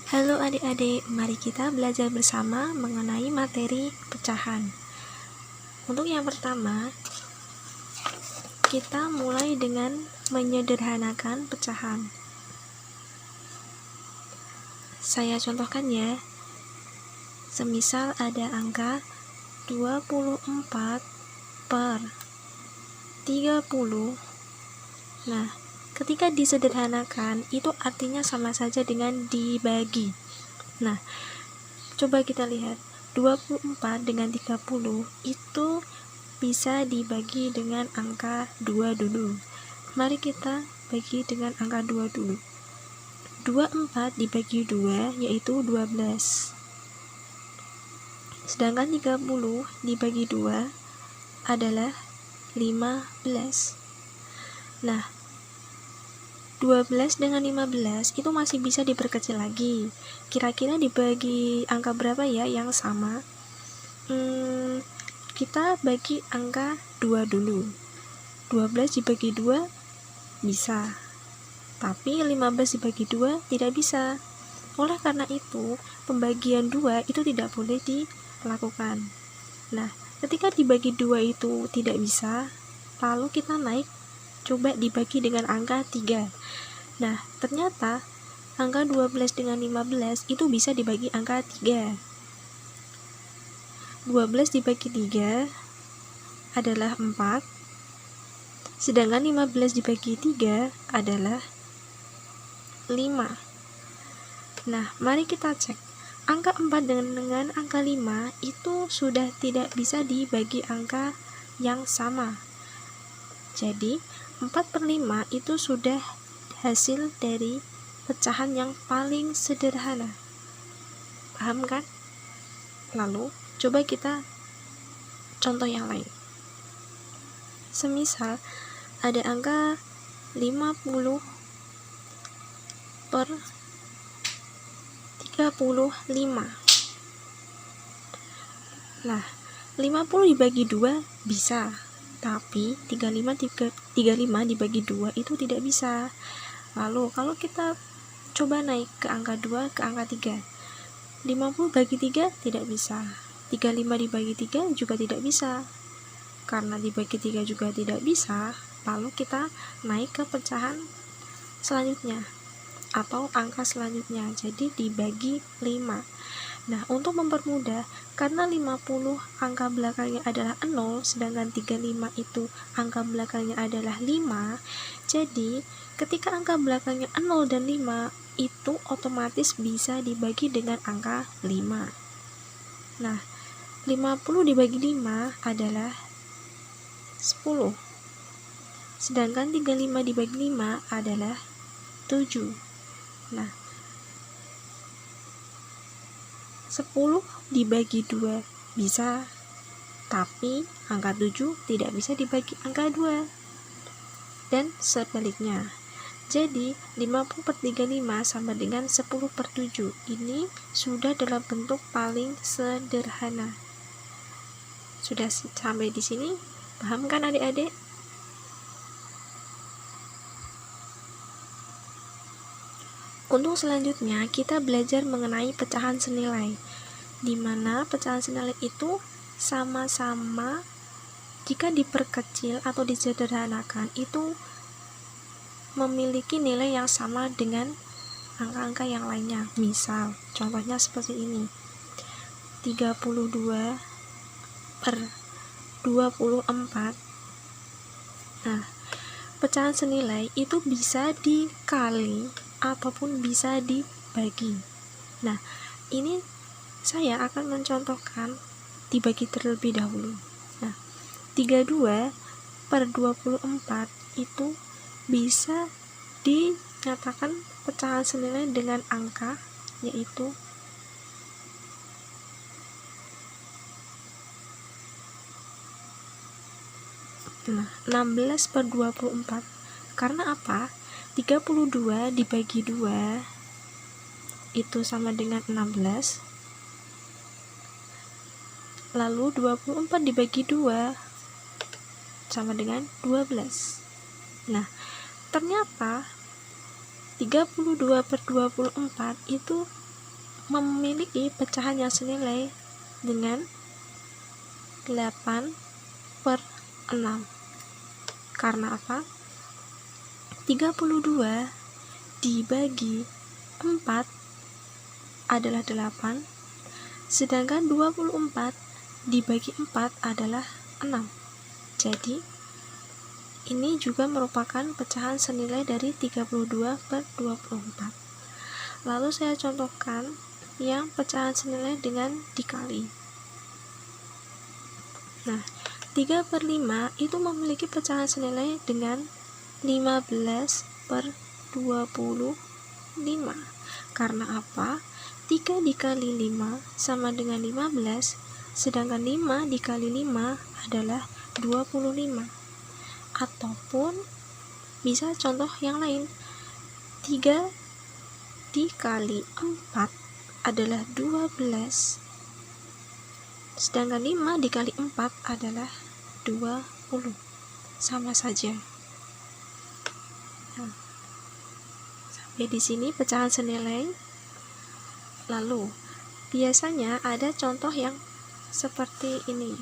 Halo adik-adik, mari kita belajar bersama mengenai materi pecahan. Untuk yang pertama, kita mulai dengan menyederhanakan pecahan. Saya contohkan ya. Semisal ada angka 24 per 30. Nah, ketika disederhanakan, itu artinya sama saja dengan dibagi. Nah, coba kita lihat, 24 dengan 30 itu bisa dibagi dengan angka 2 dulu. Mari kita bagi dengan angka 2 dulu. 24 dibagi 2 yaitu 12. Sedangkan 30 dibagi 2 adalah 15. Nah, 12 dengan 15 itu masih bisa diperkecil lagi. Kira-kira dibagi angka berapa ya yang sama? Kita bagi angka 2 dulu. 12 dibagi 2 bisa, tapi 15 dibagi 2 tidak bisa. Oleh karena itu, pembagian 2 itu tidak boleh dilakukan. Nah, ketika dibagi 2 itu tidak bisa, lalu kita naik, coba dibagi dengan angka 3. Nah, ternyata angka 12 dengan 15 itu bisa dibagi angka 3. 12 dibagi 3 adalah 4, sedangkan 15 dibagi 3 adalah 5. Nah, mari kita cek. Angka 4 dengan angka 5 itu sudah tidak bisa dibagi angka yang sama. Jadi, 4 per 5 itu sudah hasil dari pecahan yang paling sederhana. Paham kan? Lalu, coba kita contoh yang lain. Semisal ada angka 50 per 35. Nah, 50 dibagi 2 bisa, tapi 35 dibagi 2 itu tidak bisa. Lalu kalau kita coba naik ke angka 2, ke angka 3, 50 bagi 3 tidak bisa, 35 dibagi 3 juga tidak bisa. Karena dibagi 3 juga tidak bisa, lalu kita naik ke pecahan selanjutnya atau angka selanjutnya, jadi dibagi 5. Nah, untuk mempermudah, karena 50 angka belakangnya adalah 0, sedangkan 35 itu angka belakangnya adalah 5, jadi ketika angka belakangnya 0 dan 5 itu otomatis bisa dibagi dengan angka 5. Nah, 50 dibagi 5 adalah 10, sedangkan 35 dibagi 5 adalah 7. Nah, 10 dibagi 2 bisa, tapi angka 7 tidak bisa dibagi angka 2, dan sebaliknya. Jadi 50 per 35 sama dengan 10 per 7. Ini sudah dalam bentuk paling sederhana. Sudah sampai di sini? Paham kan adik-adik? Untuk selanjutnya, kita belajar mengenai pecahan senilai, di mana pecahan senilai itu sama-sama jika diperkecil atau disederhanakan itu memiliki nilai yang sama dengan angka-angka yang lainnya. Misal, contohnya seperti ini. 32 per 24. Nah, pecahan senilai itu bisa dikali ataupun bisa dibagi. Nah, ini saya akan mencontohkan dibagi terlebih dahulu. Nah, 32 per 24 itu bisa dinyatakan pecahan senilai dengan angka yaitu 16 per 24. Karena apa? 32 dibagi 2 itu sama dengan 16. Lalu 24 dibagi 2 sama dengan 12. Nah, ternyata 32 per 24 itu memiliki pecahan yang senilai dengan 8/6. Karena apa? 32 dibagi 4 adalah 8, sedangkan 24 dibagi 4 adalah 6. Jadi, ini juga merupakan pecahan senilai dari 32/24. Lalu saya contohkan yang pecahan senilai dengan dikali. Nah, 3/5 itu memiliki pecahan senilai dengan 15/25. Karena apa? 3 dikali 5 sama dengan 15, sedangkan 5 dikali 5 adalah 25. Ataupun bisa contoh yang lain, 3 dikali 4 adalah 12, sedangkan 5 dikali 4 adalah 20. Sama saja. Nah, sampai di sini pecahan senilai. Lalu, biasanya ada contoh yang seperti ini.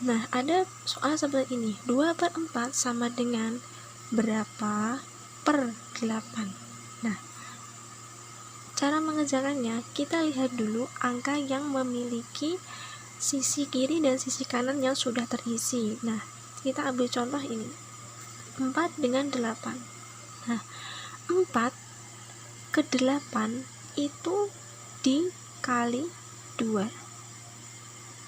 Nah, ada soal seperti ini. 2/4 sama dengan berapa per 8? Nah, cara mengerjakannya, kita lihat dulu angka yang memiliki sisi kiri dan sisi kanan yang sudah terisi. Nah, kita ambil contoh ini. 4 dengan 8. Nah, 4 ke 8 itu dikali 2.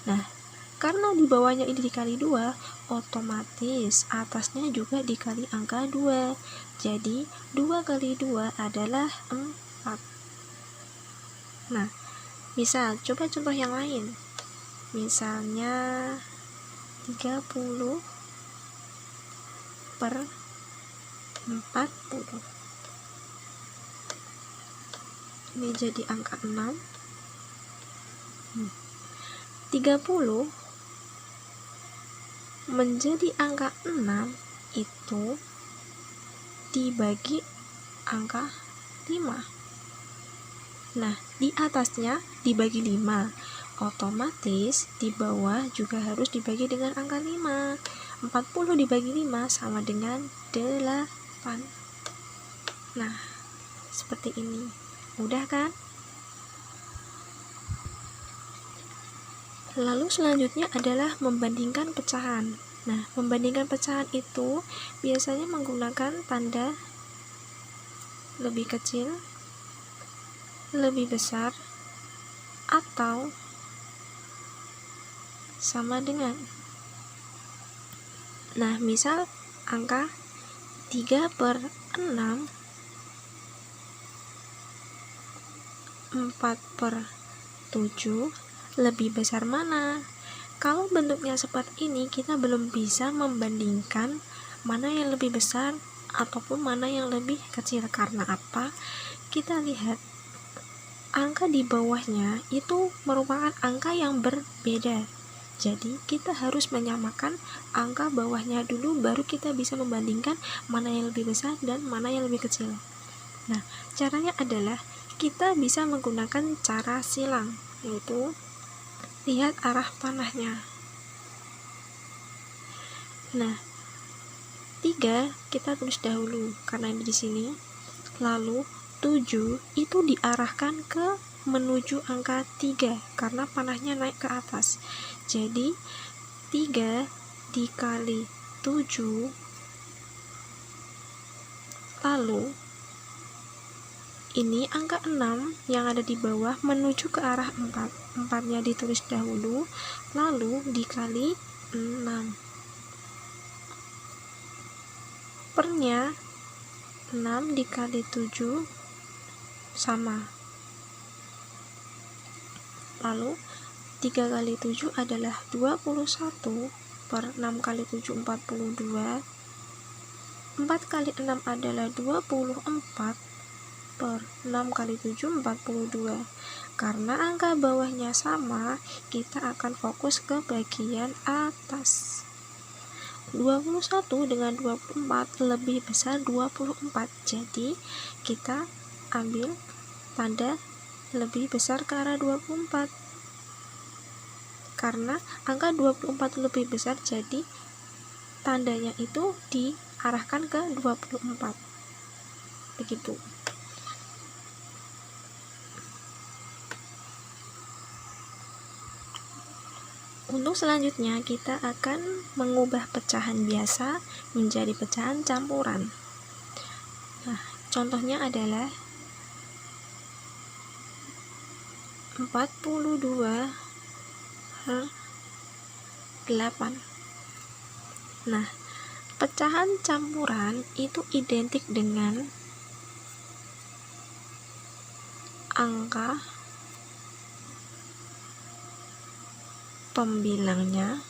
Nah, karena di bawahnya ini dikali 2, otomatis atasnya juga dikali angka 2. Jadi, 2 kali 2 adalah 4. Nah, misal, coba contoh yang lain. Misalnya 30/40. Ini jadi angka 6. 30 menjadi angka 6 itu dibagi angka 5. Nah, di atasnya dibagi 5. Otomatis di bawah juga harus dibagi dengan angka 5. 40 dibagi 5 sama dengan 8. Nah, seperti ini. Mudah kan? Lalu selanjutnya adalah membandingkan pecahan. Nah, membandingkan pecahan itu biasanya menggunakan tanda lebih kecil, lebih besar, atau sama dengan. Nah, misal angka 3/6, 4/7 lebih besar mana? Kalau bentuknya seperti ini, kita belum bisa membandingkan mana yang lebih besar ataupun mana yang lebih kecil. Karena apa? Kita lihat angka di bawahnya itu merupakan angka yang berbeda. Jadi kita harus menyamakan angka bawahnya dulu, baru kita bisa membandingkan mana yang lebih besar dan mana yang lebih kecil. Nah, caranya adalah kita bisa menggunakan cara silang, yaitu lihat arah panahnya. Nah, 3 kita tulis dahulu karena ini di sini. Lalu 7 itu diarahkan ke menuju angka 3 karena panahnya naik ke atas. Jadi 3 dikali 7, lalu ini angka 6 yang ada di bawah menuju ke arah 4. 4-nya ditulis dahulu, lalu dikali 6. Pernya 6 dikali 7 sama. Lalu 3 kali 7 adalah 21, per 6 kali 7 42. 4 kali 6 adalah 24, per 6 kali 7 42. Karena angka bawahnya sama, kita akan fokus ke bagian atas. 21 dengan 24 lebih besar 24. Jadi kita ambil tanda lebih besar ke arah 24. Karena angka 24 lebih besar, jadi tandanya itu diarahkan ke 24. Begitu. Untuk selanjutnya kita akan mengubah pecahan biasa menjadi pecahan campuran. Nah, contohnya adalah 42 per 8. Nah, pecahan campuran itu identik dengan angka pembilangnya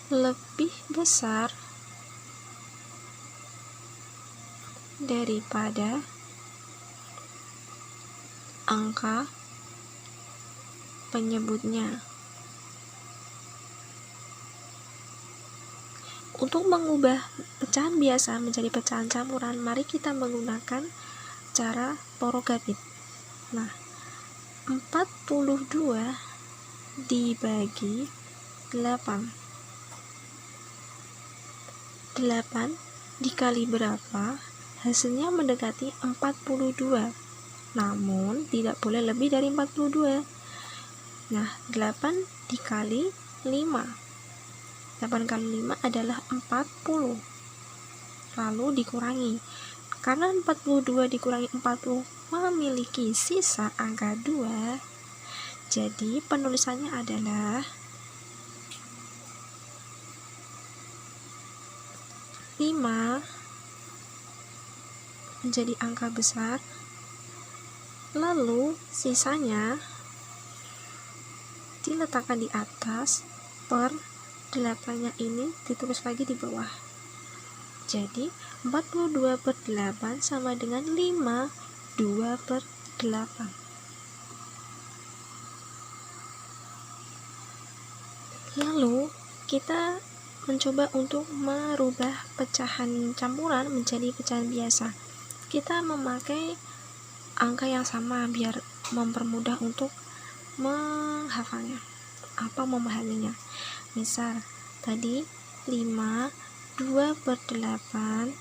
lebih besar daripada angka penyebutnya. Untuk mengubah pecahan biasa menjadi pecahan campuran, mari kita menggunakan cara Lorogabit. Nah, 42 dibagi 8. 8 dikali berapa? Hasilnya mendekati 42. Namun, tidak boleh lebih dari 42. Nah, 8 dikali 5. 8 kali 5 adalah 40. Lalu dikurangi. Karena 42 dikurangi 40 memiliki sisa angka 2, jadi penulisannya adalah 5 menjadi angka besar, lalu sisanya diletakkan di atas, per 8-nya ini ditulis lagi di bawah. Jadi 42 per 8 sama dengan 52 per 8. Lalu kita mencoba untuk merubah pecahan campuran menjadi pecahan biasa. Kita memakai angka yang sama biar mempermudah untuk menghafalnya atau memahaminya. Misal tadi 5 2 per 8.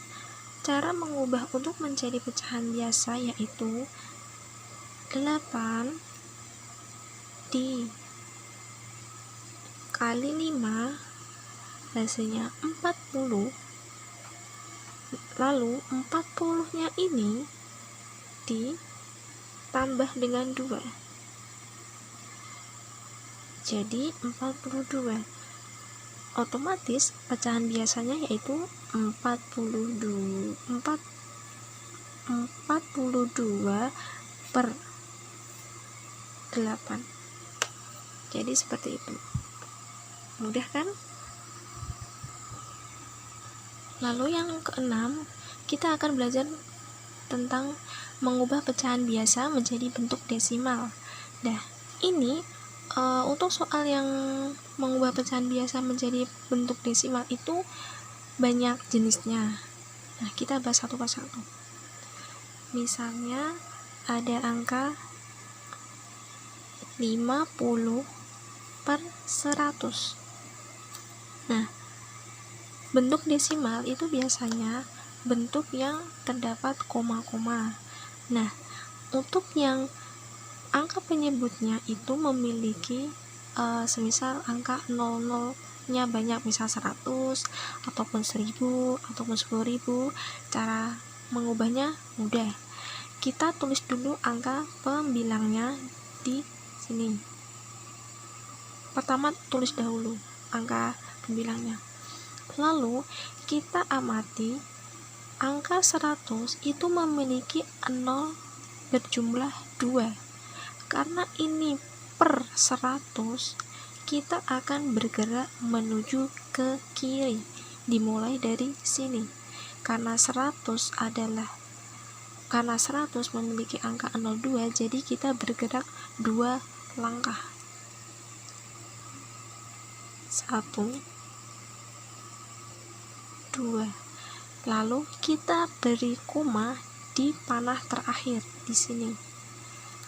Cara mengubah untuk menjadi pecahan biasa yaitu 8 dikali 5 hasilnya 40. Lalu 40-nya ini ditambah dengan 2. Jadi 42. Otomatis pecahan biasanya yaitu 42 per 8. Jadi seperti itu. Mudah kan? Lalu yang keenam, kita akan belajar tentang mengubah pecahan biasa menjadi bentuk desimal. Nah, ini untuk soal yang mengubah pecahan biasa menjadi bentuk desimal itu banyak jenisnya. Nah, kita bahas satu persatu. Misalnya ada angka 50 per 100. Nah, bentuk desimal itu biasanya bentuk yang terdapat koma-koma. Nah, untuk yang angka penyebutnya itu memiliki semisal angka 00-nya banyak, misal 100 ataupun 1000 ataupun 10.000. Cara mengubahnya mudah. Kita tulis dulu angka pembilangnya di sini. Pertama tulis dahulu angka pembilangnya. Lalu kita amati angka 100 itu memiliki 0 berjumlah 2. Karena ini per 100, kita akan bergerak menuju ke kiri, dimulai dari sini. Karena 100 memiliki angka 02, jadi kita bergerak 2 langkah. 1, 2. Lalu kita beri koma di panah terakhir di sini.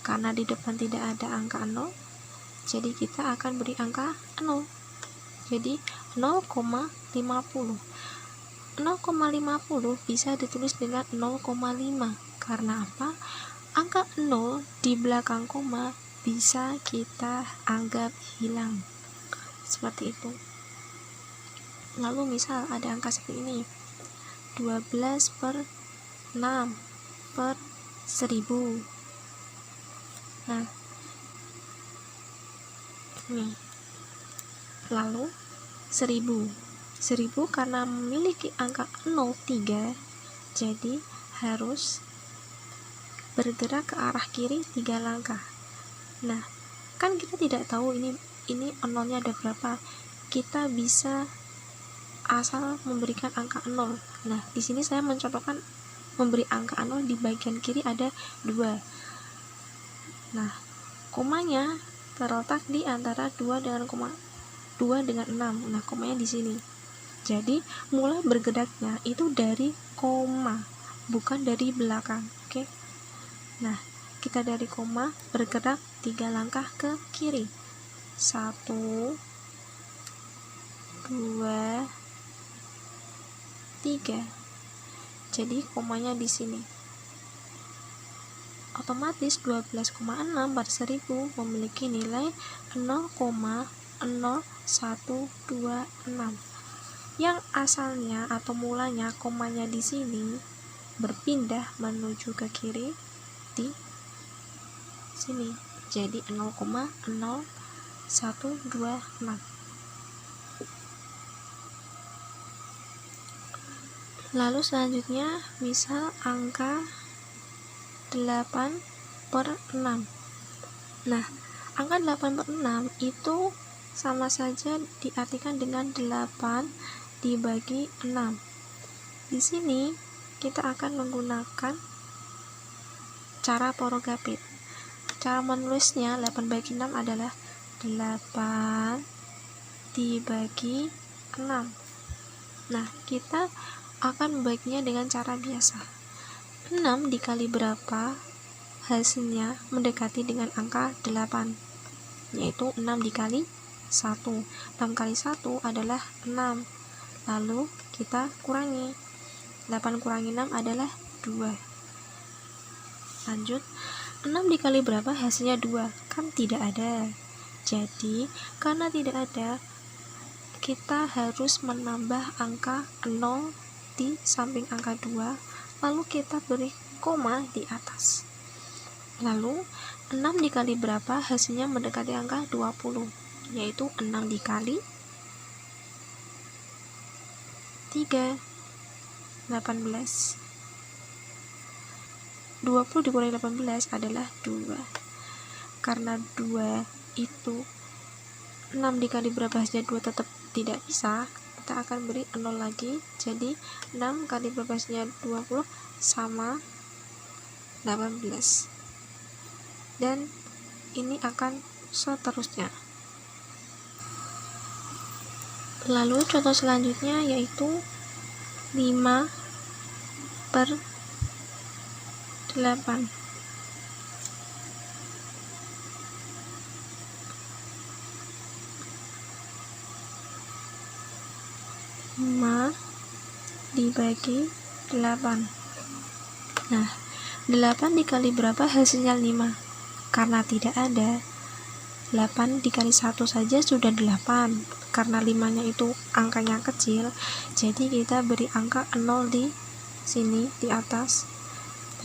Karena di depan tidak ada angka 0, jadi kita akan beri angka 0. Jadi 0,50. 0,50 bisa ditulis dengan 0,5. Karena apa? Angka 0 di belakang koma bisa kita anggap hilang. Seperti itu. Lalu misal ada angka seperti ini, 12 per 6 per 1000. Nah, ini. Lalu 1000 karena memiliki angka 03, jadi harus bergerak ke arah kiri 3 langkah. Nah, kan kita tidak tahu ini nolnya ada berapa. Kita bisa asal memberikan angka 0. Nah, di sini saya mencontohkan memberi angka 0 di bagian kiri ada 2. Nah, komanya terletak di antara 2 dengan 6. Nah, komanya di sini. Jadi, mulai bergeraknya itu dari koma, bukan dari belakang. Oke. Nah, kita dari koma bergerak 3 langkah ke kiri. 1, 2, 3. Jadi komanya di sini. Otomatis 12,6 per 1000 memiliki nilai 0,0126. Yang asalnya atau mulanya komanya di sini berpindah menuju ke kiri di sini. Jadi 0,0126. Lalu selanjutnya misal angka 8 per 6. Nah, angka 8 per 6 itu sama saja diartikan dengan 8 dibagi 6. Di sini kita akan menggunakan cara porogapit. Cara menulisnya 8 bagi 6 adalah 8 dibagi 6. Nah, kita akan membaginya dengan cara biasa. 6 dikali berapa hasilnya mendekati dengan angka 8, yaitu 6 dikali 1. 6 kali 1 adalah 6. Lalu kita kurangi. 8 kurangi 6 adalah 2. Lanjut, 6 dikali berapa hasilnya 2? Kan tidak ada. Jadi, karena tidak ada, kita harus menambah angka 0 di samping angka 2, lalu kita beri koma di atas. Lalu, 6 dikali berapa hasilnya mendekati angka 20, yaitu 6 dikali 3, 18. 20 dikurangi 18 adalah 2. Karena 2 itu 6 dikali berapa hasilnya 2 tetap tidak bisa, kita akan beri 0 lagi. Jadi 6 kali berapa hasilnya 20 sama 18. Dan ini akan seterusnya. Lalu contoh selanjutnya yaitu 5 per 8. Dibagi 8. Nah, 8 dikali berapa hasilnya 5? Karena tidak ada, 8 dikali 1 saja sudah 8. Karena 5 nya itu angkanya kecil, jadi kita beri angka 0 di sini di atas,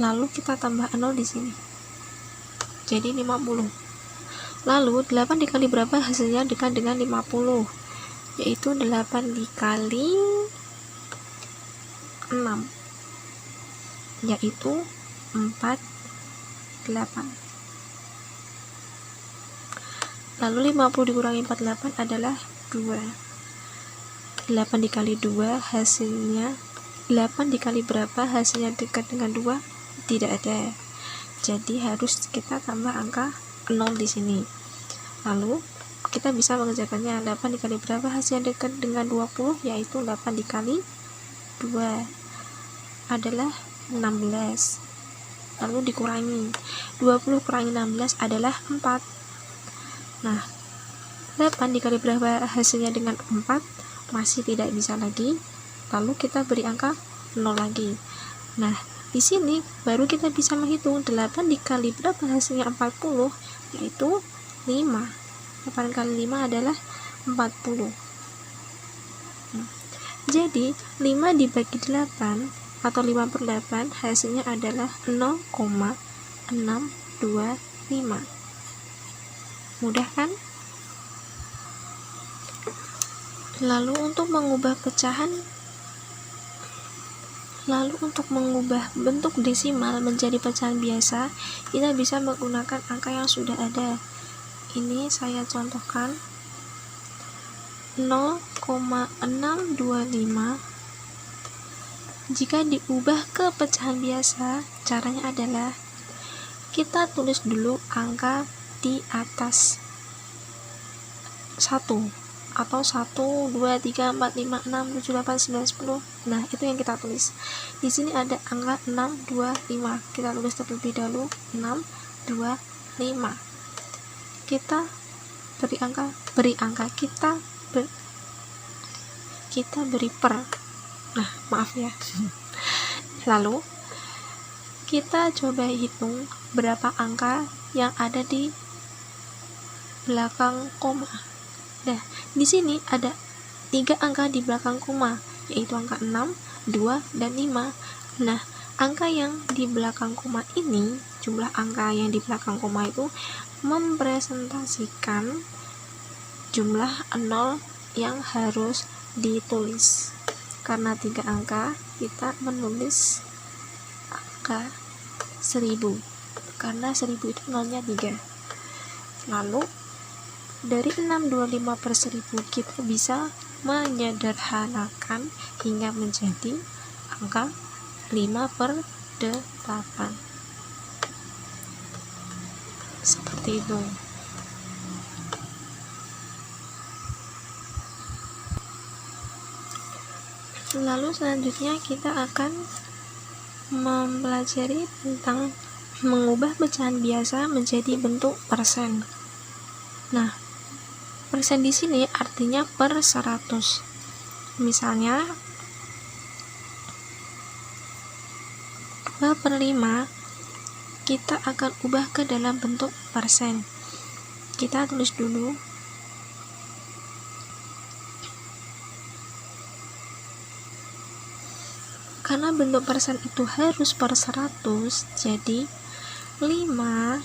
lalu kita tambah 0 di sini, jadi 50. Lalu 8 dikali berapa hasilnya dekat dengan 50, yaitu 8 dikali 6, yaitu 48. Lalu 50 dikurangi 48 adalah 2. 8 dikali 2 hasilnya 8 dikali berapa hasilnya dekat dengan 2? Tidak ada. Jadi harus kita tambah angka 0 di sini. Lalu kita bisa mengerjakannya. 8 dikali berapa hasilnya dekat dengan 20, yaitu 8 dikali 2 adalah 16. Lalu dikurangi, 20 kurangi 16 adalah 4. Nah, 8 dikali berapa hasilnya dengan 4, masih tidak bisa lagi. Lalu kita beri angka 0 lagi. Nah, di sini baru kita bisa menghitung 8 dikali berapa hasilnya 40, yaitu 5. 8 kali 5 adalah 40. Jadi 5 dibagi 8 atau 5/8 hasilnya adalah 0,625. Mudah kan? Lalu untuk mengubah bentuk desimal menjadi pecahan biasa, kita bisa menggunakan angka yang sudah ada. Ini saya contohkan 0,625. Jika diubah ke pecahan biasa, caranya adalah kita tulis dulu angka di atas 1 atau 1, 2, 3, 4, 5, 6, 7, 8, 9, 10. Nah, itu yang kita tulis. Di sini ada angka 6, 2, 5. Kita tulis terlebih dahulu 6, 2, 5. Kita beri per. Nah, maaf ya. Lalu kita coba hitung berapa angka yang ada di belakang koma. Nah, di sini ada 3 angka di belakang koma, yaitu angka 6, 2, dan 5. Nah, angka yang di belakang koma ini, jumlah angka yang di belakang koma itu mempresentasikan jumlah 0 yang harus ditulis. Karena 3 angka, kita menulis angka 1000. Karena 1000 itu nolnya 3. Lalu dari 625/1000 kita bisa menyederhanakan hingga menjadi angka 5/8. Seperti itu. Lalu selanjutnya kita akan mempelajari tentang mengubah pecahan biasa menjadi bentuk persen. Nah, persen di sini artinya per 100. Misalnya 2/5 kita akan ubah ke dalam bentuk persen. Kita tulis dulu karena bentuk persen itu harus per 100, jadi 5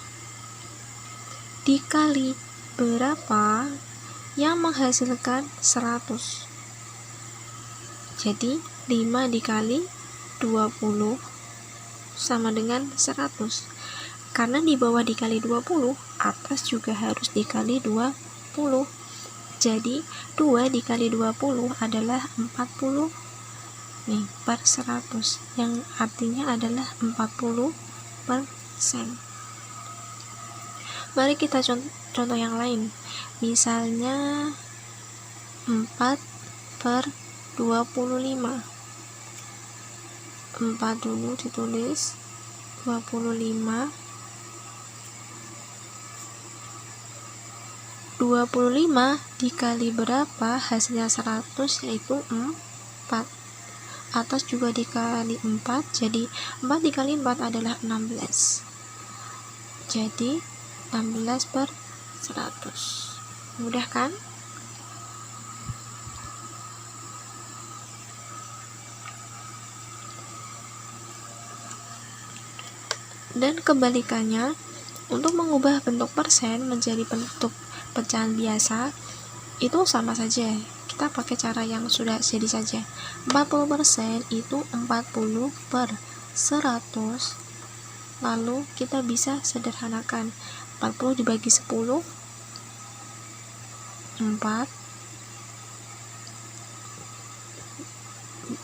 dikali berapa yang menghasilkan 100. Jadi 5 dikali 20 sama dengan 100. Karena di bawah dikali 20, atas juga harus dikali 20. Jadi 2 dikali 20 adalah 40 per 100, yang artinya adalah 40%. Mari kita contoh yang lain. Misalnya 4/25. 4 dulu ditulis, 25. 25 dikali berapa hasilnya 100, yaitu 4. Atas juga dikali 4, jadi 4 dikali 4 adalah 16. Jadi 16/100. Mudah kan? Dan kebalikannya, untuk mengubah bentuk persen menjadi bentuk pecahan biasa, itu sama saja. Kita pakai cara yang sudah jadi saja. 40% itu 40/100. Lalu kita bisa sederhanakan. 40 dibagi 10, 4.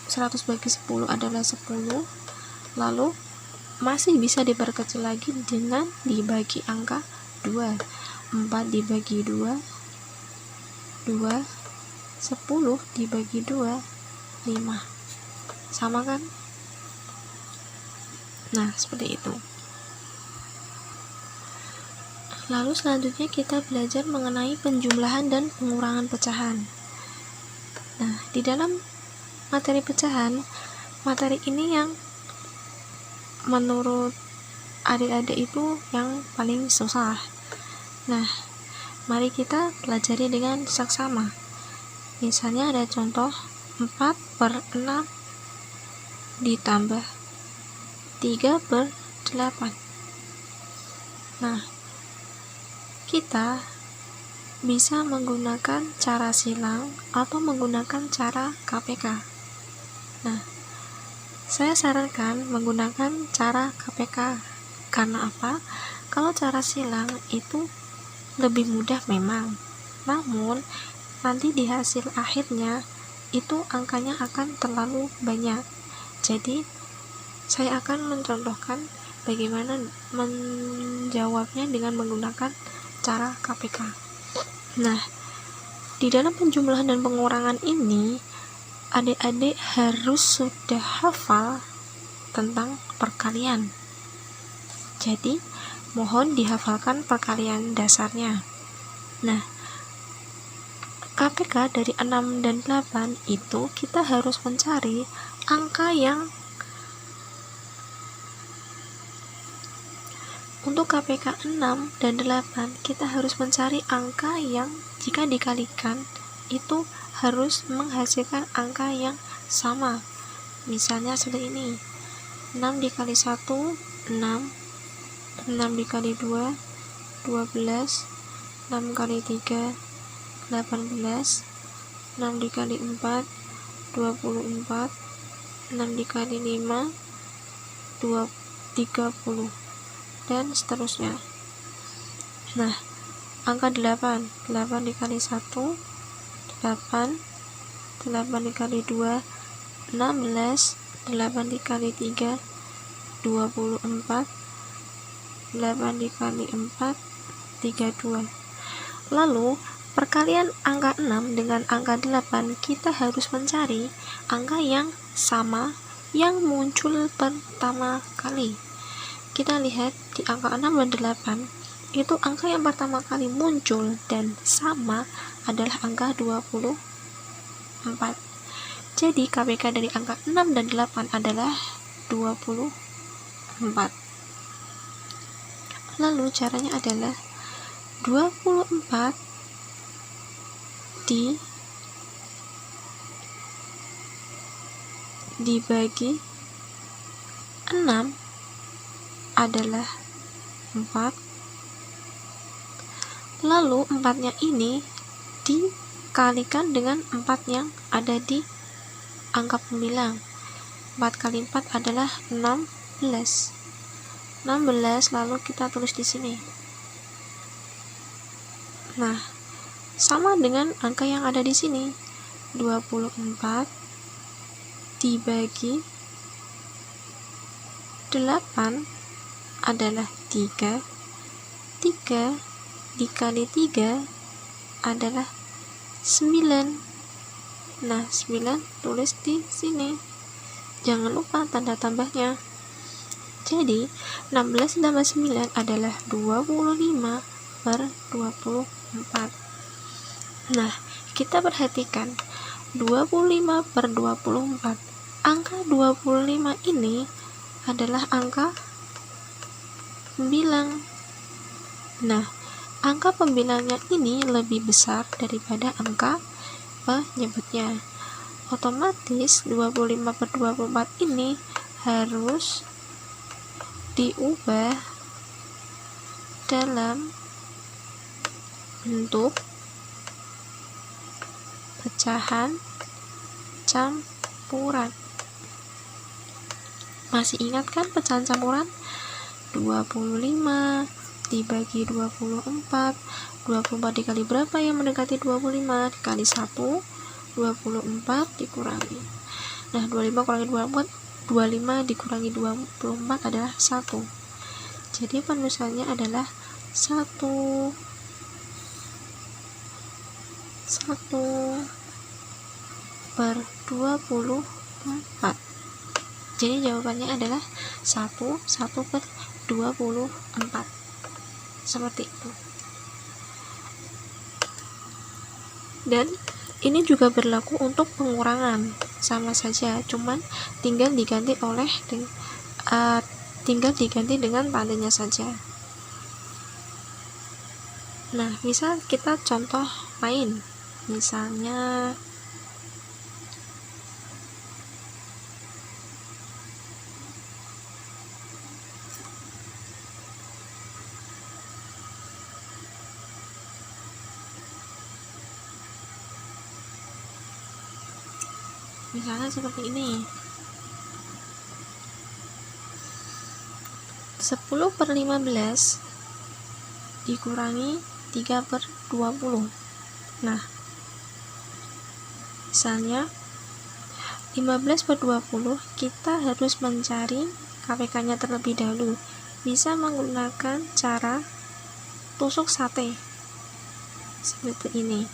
100 bagi 10 adalah 10. Lalu masih bisa diperkecil lagi dengan dibagi angka 2. 4 dibagi 2 2, 10 dibagi 2, 5. Sama kan? Nah, seperti itu. Lalu selanjutnya kita belajar mengenai penjumlahan dan pengurangan pecahan. Nah, di dalam materi pecahan, materi ini yang menurut adik-adik itu yang paling susah. Nah, mari kita pelajari dengan seksama. Misalnya ada contoh 4/6 ditambah 3/8. Nah, kita bisa menggunakan cara silang atau menggunakan cara KPK. Nah, saya sarankan menggunakan cara KPK. Karena apa? Kalau cara silang itu lebih mudah memang. Namun, nanti di hasil akhirnya itu angkanya akan terlalu banyak. Jadi, saya akan mencontohkan bagaimana menjawabnya dengan menggunakan cara KPK. Nah, di dalam penjumlahan dan pengurangan ini, adik-adik harus sudah hafal tentang perkalian. Jadi, mohon dihafalkan perkalian dasarnya. Nah, KPK dari 6 dan 8 itu kita harus mencari angka yang untuk KPK 6 dan 8 kita harus mencari angka yang jika dikalikan itu harus menghasilkan angka yang sama. Misalnya seperti ini. 6 dikali 1 6, 6 dikali 2 12, 6 kali 3 18, 6 dikali 4 24, 6 dikali 5 30, dan seterusnya. Nah, angka 8 dikali 1 8, 8 dikali 2 16, 8 dikali 3 24, 8 dikali 4 32. Lalu perkalian angka 6 dengan angka 8 kita harus mencari angka yang sama yang muncul pertama kali. Kita lihat di angka 6 dan 8 itu angka yang pertama kali muncul dan sama adalah angka 24. Jadi KPK dari angka 6 dan 8 adalah 24. Lalu caranya adalah 24 dibagi 6 adalah 4. Lalu 4-nya ini dikalikan dengan 4 yang ada di angka pembilang. 4 kali 4 adalah 16. 16 lalu kita tulis di sini. Nah, sama dengan angka yang ada di sini. 24 dibagi 8 adalah 3. 3 dikali 3 adalah 9. Nah, 9 tulis di sini. Jangan lupa tanda tambahnya. Jadi, 16 tambah 9 adalah 25/24. Nah, kita perhatikan 25/24. Angka 25 ini adalah angka pembilang. Nah, angka pembilangnya ini lebih besar daripada angka penyebutnya. Otomatis 25/24 ini harus diubah dalam bentuk pecahan campuran. Masih ingat kan pecahan campuran? 25 dibagi 24. 24 dikali berapa yang mendekati 25? Dikali 1, 24 dikurangi. Nah, 25 kurangi 24, 25 dikurangi 24 adalah 1. Jadi penulisannya adalah 1. 1/24. Jadi jawabannya adalah 1/24. Seperti itu. Dan ini juga berlaku untuk pengurangan, sama saja, cuman tinggal diganti dengan tandanya saja. Nah, misal kita contoh lain, misalnya seperti ini. 10/15 dikurangi 3/20. Nah, misalnya 15/20, kita harus mencari KPK-nya terlebih dahulu. Bisa menggunakan cara tusuk sate seperti ini.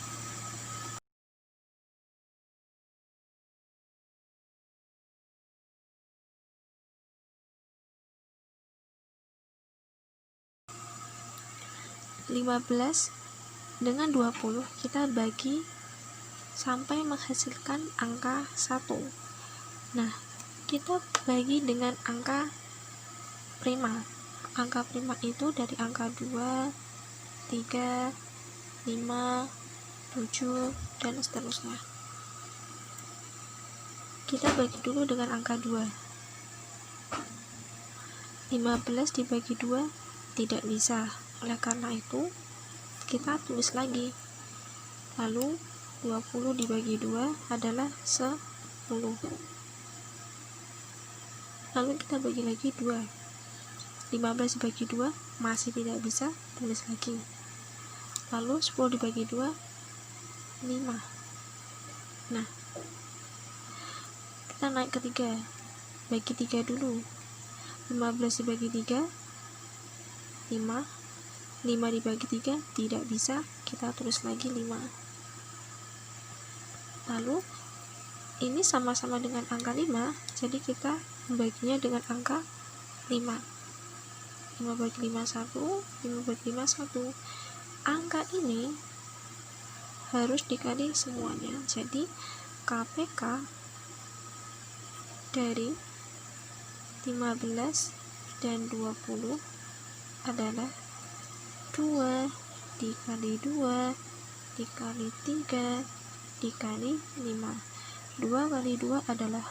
(15) dengan 20 kita bagi sampai menghasilkan angka 1. Nah, kita bagi dengan angka prima. Angka prima itu dari angka 2, 3, 5, 7, dan seterusnya. Kita bagi dulu dengan angka 2. 15 dibagi 2 tidak bisa. Oleh karena itu, kita tulis lagi. Lalu 20 dibagi 2 adalah 10. Lalu kita bagi lagi 2. 15 dibagi 2 masih tidak bisa, tulis lagi. Lalu 10 dibagi 2 5. Nah, kita naik ke 3. Bagi 3 dulu. 15 dibagi 3 5. 5 dibagi 3 tidak bisa, kita tulis lagi 5. Lalu ini sama-sama dengan angka 5, jadi kita membaginya dengan angka 5. 5 bagi 5 1, 5 bagi 5 1. Angka ini harus dikali semuanya. Jadi KPK dari 15 dan 20 adalah 2 dikali 2 dikali 3 dikali 5. 2 kali 2 adalah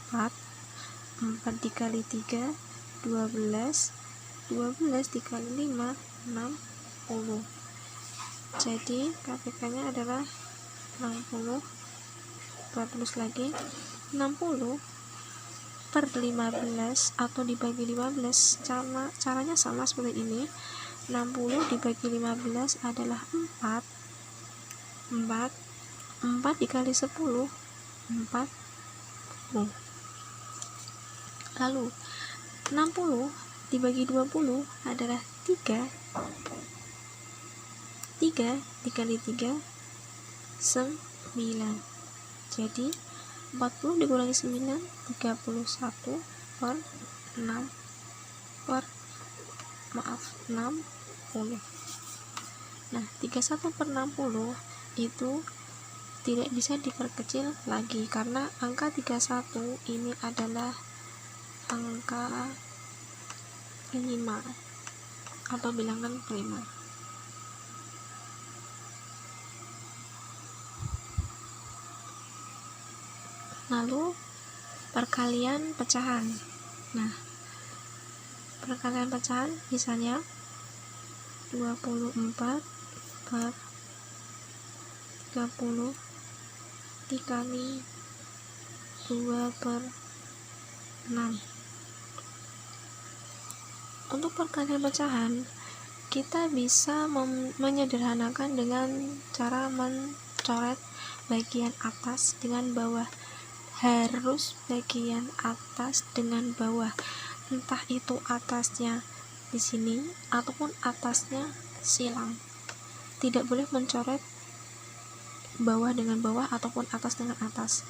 4. 4 dikali 3 12. 12 dikali 5 60. Jadi KPK-nya adalah 60. Kita tulis lagi 60 per 15 atau dibagi 15. Caranya sama seperti ini. 60 dibagi 15 adalah 4. 4 dikali 10 40. Lalu 60 dibagi 20 adalah 3. 3 dikali 3 9. Jadi 40 dikurangi 9 31 per 6 per 60. Nah, 31 per 60 itu tidak bisa diperkecil lagi karena angka 31 ini adalah angka prima atau bilangan prima. Lalu perkalian pecahan. Nah, perkalian pecahan misalnya 24 per 30 dikali 2 per 6. Untuk perkalian pecahan kita bisa menyederhanakan dengan cara mencoret bagian atas dengan bawah. Harus bagian atas dengan bawah, entah itu atasnya di sini ataupun atasnya silang. Tidak boleh mencoret bawah dengan bawah ataupun atas dengan atas.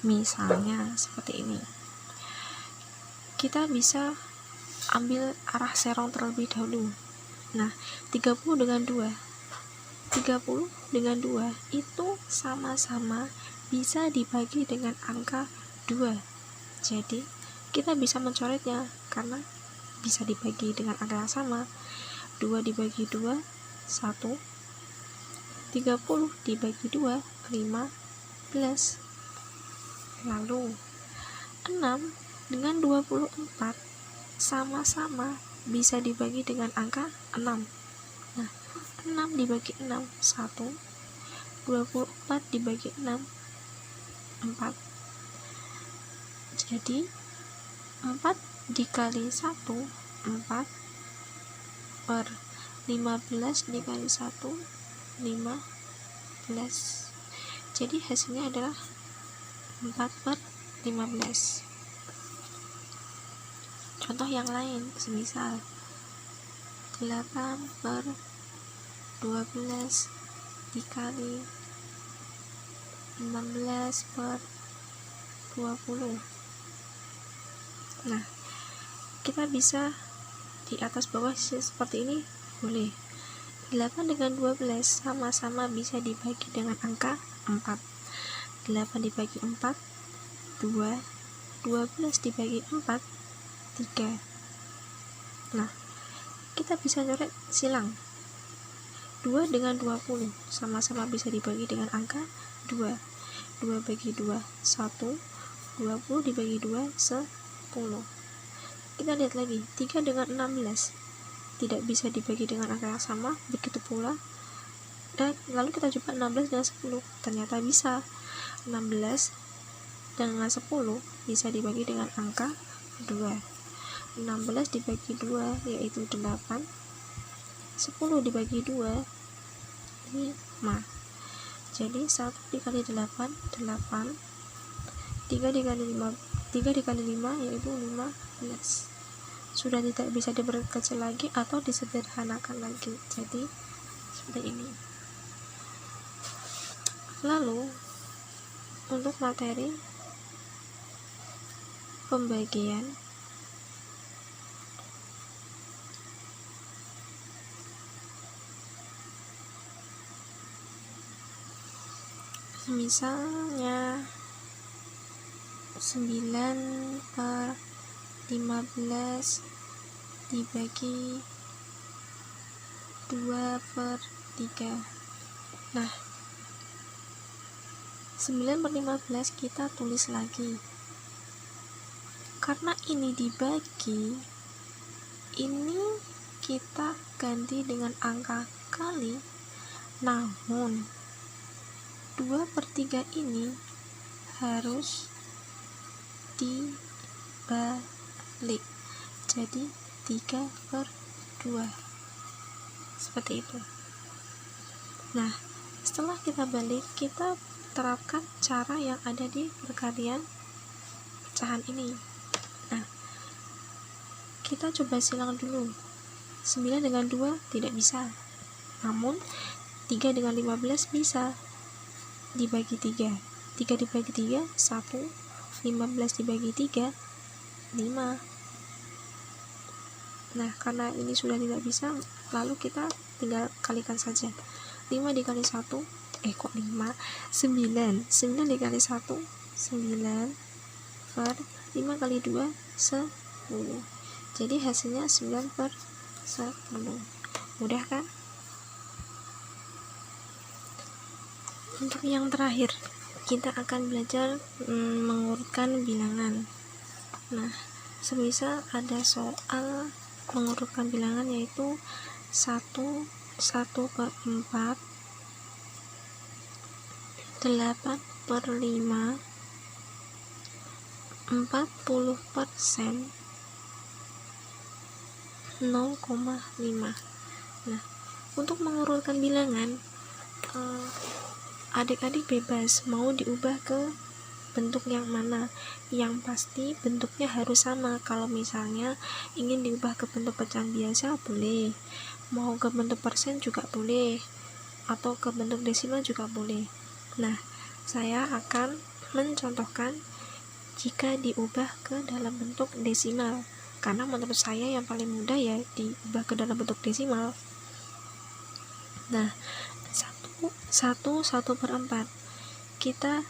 Misalnya seperti ini. Kita bisa ambil arah serong terlebih dahulu. Nah, 30 dengan 2 itu sama-sama bisa dibagi dengan angka 2. Jadi kita bisa mencoretnya karena bisa dibagi dengan angka yang sama. 2 dibagi 2 1, 30 dibagi 2 15. Lalu 6 dengan 24 sama-sama bisa dibagi dengan angka 6. Nah, 6 dibagi 6 1, 24 dibagi 6 4. Jadi 4 dikali 1 4 per 15 dikali 1 15. Jadi hasilnya adalah 4 per 15. Contoh yang lain, semisal 8 per 12 dikali 16 per 20. Nah, kita bisa di atas bawah seperti ini, boleh. 8 dengan 12 sama-sama bisa dibagi dengan angka 4. 8 dibagi 4 2, 12 dibagi 4 3. Nah, kita bisa coret silang. 2 dengan 20 sama-sama bisa dibagi dengan angka 2. 2 bagi 2 1, 20 dibagi 2 10. Kita lihat lagi, 3 dengan 16 tidak bisa dibagi dengan angka yang sama, begitu pula. Dan lalu kita coba 16 dengan 10, ternyata bisa. 16 dengan 10 bisa dibagi dengan angka 2. 16 dibagi 2 yaitu 8. 10 dibagi 2 5. Jadi 1 dikali 8 8. 3 dikali 5 yaitu 15. Sudah tidak bisa diperkecil lagi atau disederhanakan lagi. Jadi seperti ini. Lalu untuk materi pembagian misalnya 9 per 15 dibagi 2 per 3. Nah, 9 per 15 kita tulis lagi. Karena ini dibagi, ini kita ganti dengan angka kali. Namun 2 per 3 ini harus dibalik, jadi 3 per 2 seperti itu. Nah, setelah kita balik, kita terapkan cara yang ada di perkalian pecahan ini. Nah, kita coba silang dulu. 9 dengan 2 tidak bisa, namun 3 dengan 15 bisa. Dibagi 3 dibagi 3 1, 15 dibagi 3 5. Nah, karena ini sudah tidak bisa, lalu kita tinggal kalikan saja. 5 dikali 1 kok 5 9 dikali 1 9 per 5 kali 2 10. Jadi hasilnya 9 per 10. Mudah kan? Untuk yang terakhir, kita akan belajar mengurutkan bilangan. Nah, semisal ada soal mengurutkan bilangan yaitu 1 per 4, 8 per 5, 40%, 0,5. Nah, untuk mengurutkan bilangan, adik-adik bebas mau diubah ke bentuk yang mana. Yang pasti bentuknya harus sama. Kalau misalnya ingin diubah ke bentuk pecahan biasa boleh, mau ke bentuk persen juga boleh, atau ke bentuk desimal juga boleh. Nah, saya akan mencontohkan jika diubah ke dalam bentuk desimal, karena menurut saya yang paling mudah ya diubah ke dalam bentuk desimal. Nah, 1/4 kita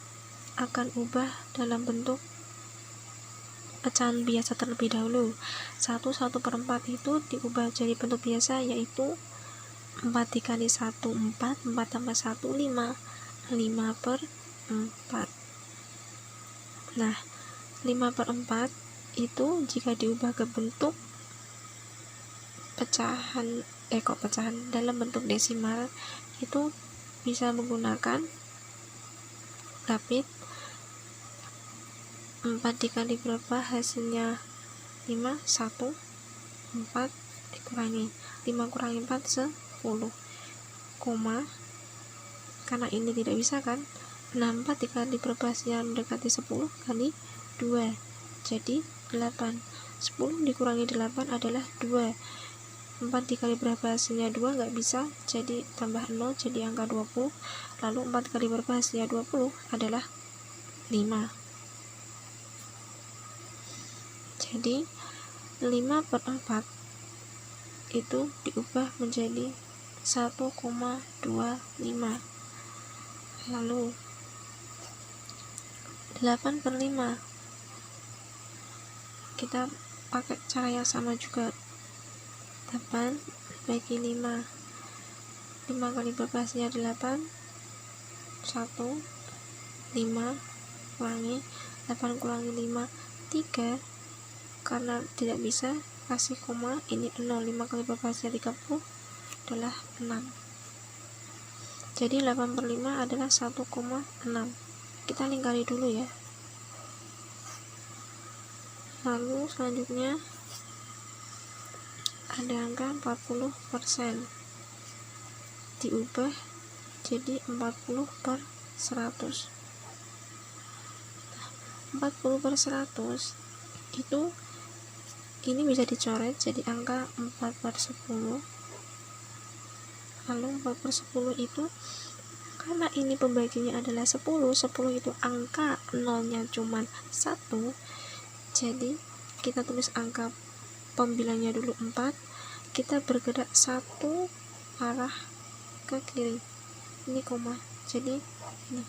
akan ubah dalam bentuk pecahan biasa terlebih dahulu. 1/4 itu diubah jadi bentuk biasa, yaitu 4 dikali 1 4, 4 tambah 1 5, 5/4. Nah, 5/4 itu jika diubah ke bentuk pecahan dalam bentuk desimal itu bisa menggunakan rapid. 4 dikali berapa hasilnya? 5, 1, 4 dikurangi 5 kurangi 4 10, koma, karena ini tidak bisa kan. Nah, 4 dikali berapa hasilnya mendekati 10 kali 2 jadi 8. 10 dikurangi 8 adalah 2. 4 dikali berapa hasilnya 2, nggak bisa, jadi tambah 0 jadi angka 20. Lalu 4 kali berapa hasilnya 20 adalah 5. Jadi 5/4 itu diubah menjadi 1,25. Lalu 8/5 kita pakai cara yang sama juga. 8 bagi 5 kali berapa hasilnya 8, 1, 5 kurangi 8 kurangi 5 3, karena tidak bisa kasih koma, ini 0. 5 kali berapa hasilnya 30 adalah 6. Jadi 8/5 adalah 1,6. Kita lingkari dulu ya. Lalu selanjutnya ada angka 40%, diubah jadi 40/100. 40/100 itu ini bisa dicoret jadi angka 4/10. Lalu 4/10 itu karena ini pembaginya adalah 10 itu angka nolnya cuman 1, jadi kita tulis angka pembilangnya dulu 4, kita bergerak 1 arah ke kiri, ini koma, jadi ini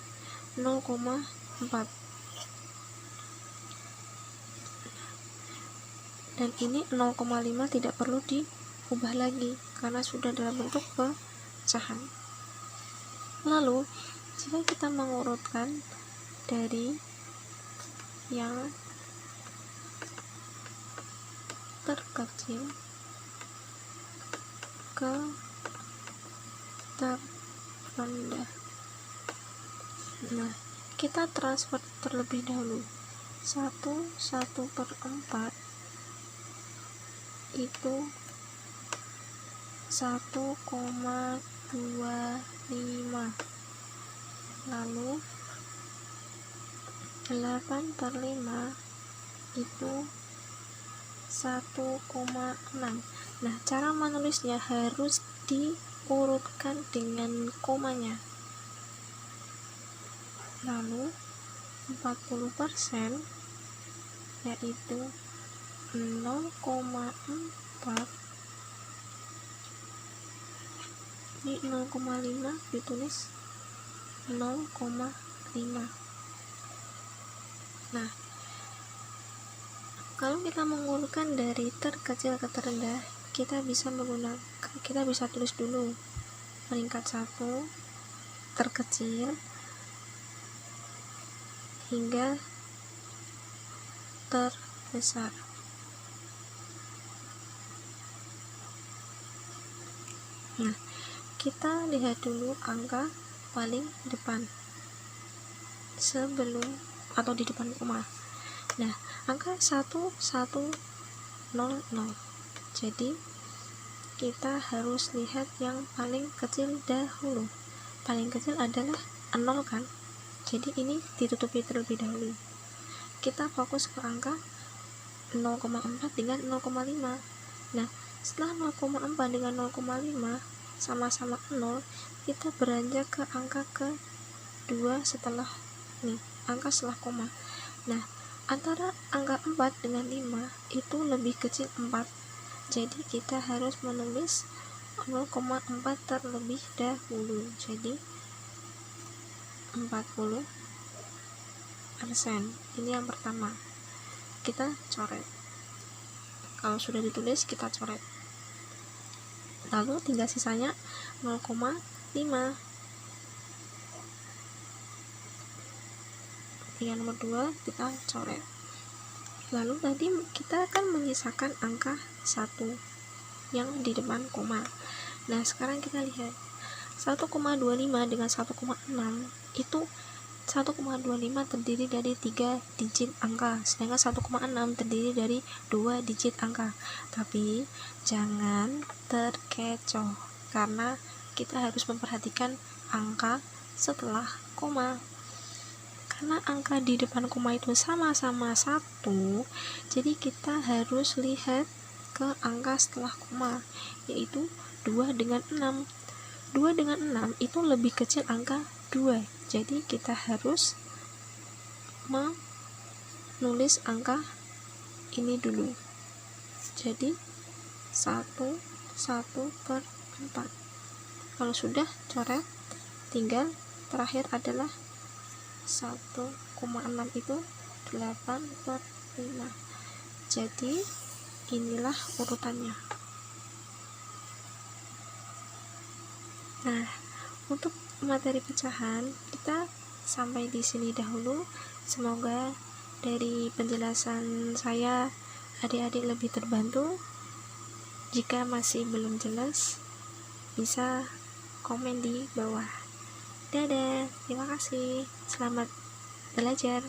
0,4, dan ini 0,5 tidak perlu diubah lagi karena sudah dalam bentuk pecahan. Lalu jika kita mengurutkan dari yang terkecil ke terendah, nah kita transfer terlebih dahulu. 1/4 itu 1,25, lalu 8/5 itu 1,6. Nah, cara menulisnya harus diurutkan dengan komanya. Lalu 40% yaitu 0,4, ini 0,5 ditulis 0,5. Nah, kalau kita mengurutkan dari terkecil ke terendah, kita bisa tulis dulu peringkat 1 terkecil hingga terbesar. Nah, kita lihat dulu angka paling depan sebelum atau di depan koma. Nah, angka 1100. Jadi kita harus lihat yang paling kecil dahulu. Paling kecil adalah 0 kan? Jadi ini ditutupi terlebih dahulu. Kita fokus ke angka 0,4 dengan 0,5. Nah, setelah 0,4 dengan 0,5 sama-sama 0, kita beranjak ke angka ke 2 setelah nih angka setelah koma. Nah, antara angka 4 dengan 5 itu lebih kecil 4, jadi kita harus menulis 0,4 terlebih dahulu. Jadi 40%. Ini yang pertama, kita coret. Kalau sudah ditulis kita coret, lalu tinggal sisanya 0,5. Yang nomor 2 kita coret. Lalu tadi kita akan menyisakan angka 1 yang di depan koma. Nah, sekarang kita lihat 1,25 dengan 1,6 itu 1,25 terdiri dari 3 digit angka, sedangkan 1,6 terdiri dari 2 digit angka. Tapi jangan terkecoh karena kita harus memperhatikan angka setelah koma. Karena angka di depan koma itu sama-sama 1, jadi kita harus lihat ke angka setelah koma, yaitu 2 dengan 6. 2 dengan 6 itu lebih kecil angka 2, jadi kita harus menulis angka ini dulu. Jadi 1/4. Kalau sudah coret, tinggal terakhir adalah 1,6 itu 8/5. Jadi inilah urutannya. Nah, untuk materi pecahan kita sampai di sini dahulu. Semoga dari penjelasan saya adik-adik lebih terbantu. Jika masih belum jelas, bisa komen di bawah. Dadah, terima kasih. Selamat belajar.